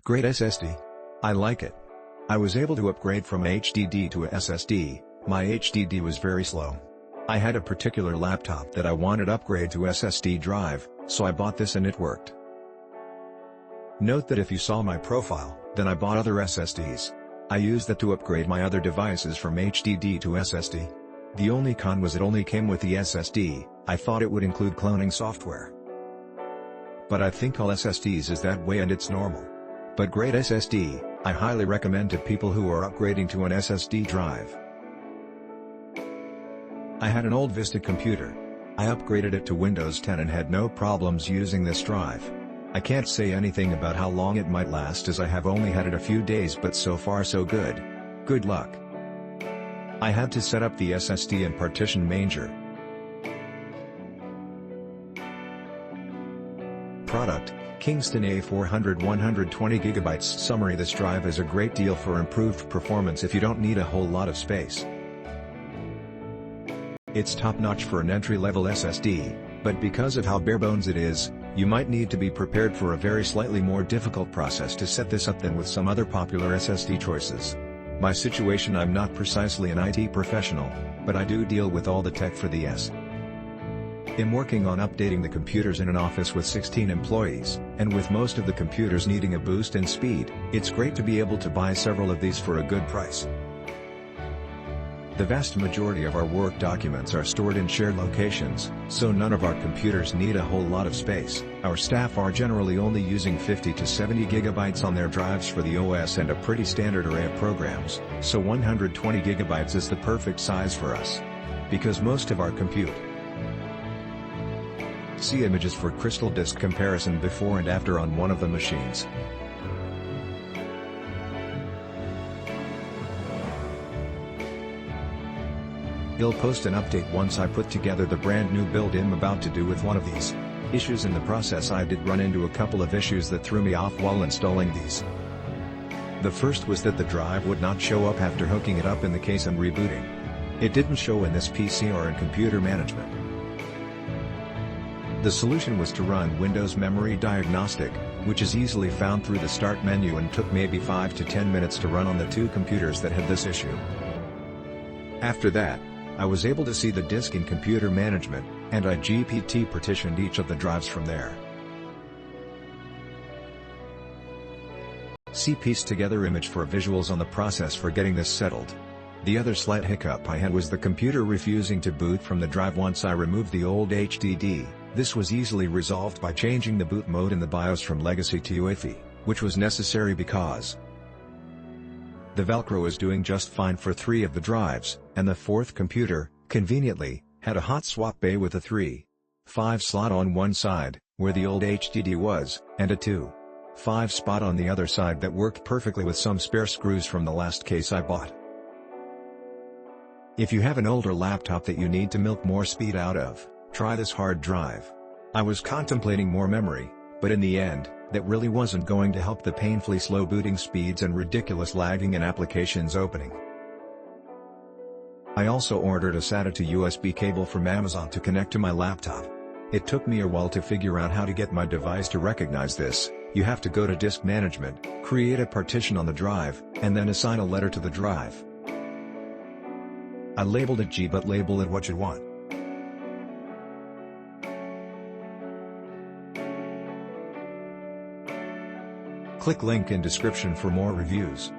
Great SSD. I like it. I was able to upgrade from HDD to a SSD. My HDD was very slow. I had a particular laptop that I wanted upgrade to SSD drive, so I bought this and it worked. Note that if you saw my profile, then I bought other SSDs. I used that to upgrade my other devices from HDD to SSD. The only con was it only came with the SSD. I thought it would include cloning software. But I think all SSDs is that way and it's normal. But great SSD, I highly recommend to people who are upgrading to an SSD drive. I had an old Vista computer. I upgraded it to Windows 10 and had no problems using this drive. I can't say anything about how long it might last as I have only had it a few days, but so far so good. Good luck. I had to set up the SSD and partition manager. Product: Kingston A400 120GB. Summary: this drive is a great deal for improved performance if you don't need a whole lot of space. It's top-notch for an entry-level SSD, but because of how bare-bones it is, you might need to be prepared for a very slightly more difficult process to set this up than with some other popular SSD choices. My situation: I'm not precisely an IT professional, but I do deal with all the tech for the S. I'm working on updating the computers in an office with 16 employees, and with most of the computers needing a boost in speed, it's great to be able to buy several of these for a good price. The vast majority of our work documents are stored in shared locations, so none of our computers need a whole lot of space. Our staff are generally only using 50 to 70 gigabytes on their drives for the OS and a pretty standard array of programs, so 120 gigabytes is the perfect size for us. Because most of our compute. See images for crystal disk comparison before and after on one of the machines. I'll post an update once I put together the brand new build I'm about to do with one of these. Issues in the process: I did run into a couple of issues that threw me off while installing these. The first was that the drive would not show up after hooking it up in the case and rebooting. It didn't show in this PC or in computer management. The solution was to run Windows Memory Diagnostic, which is easily found through the Start menu, and took maybe 5 to 10 minutes to run on the two computers that had this issue. After that, I was able to see the disk in computer management, and I GPT partitioned each of the drives from there. See piece together image for visuals on the process for getting this settled. The other slight hiccup I had was the computer refusing to boot from the drive once I removed the old HDD. This was easily resolved by changing the boot mode in the BIOS from Legacy to UEFI, which was necessary because the Velcro is doing just fine for 3 of the drives, and the fourth computer, conveniently, had a hot swap bay with a 3.5 slot on one side, where the old HDD was, and a 2.5 spot on the other side that worked perfectly with some spare screws from the last case I bought. If you have an older laptop that you need to milk more speed out of, try this hard drive. I was contemplating more memory, but in the end, that really wasn't going to help the painfully slow booting speeds and ridiculous lagging in applications opening. I also ordered a SATA to USB cable from Amazon to connect to my laptop. It took me a while to figure out how to get my device to recognize this. You have to go to Disk Management, create a partition on the drive, and then assign a letter to the drive. I labeled it G, but label it what you want. Click link in description for more reviews.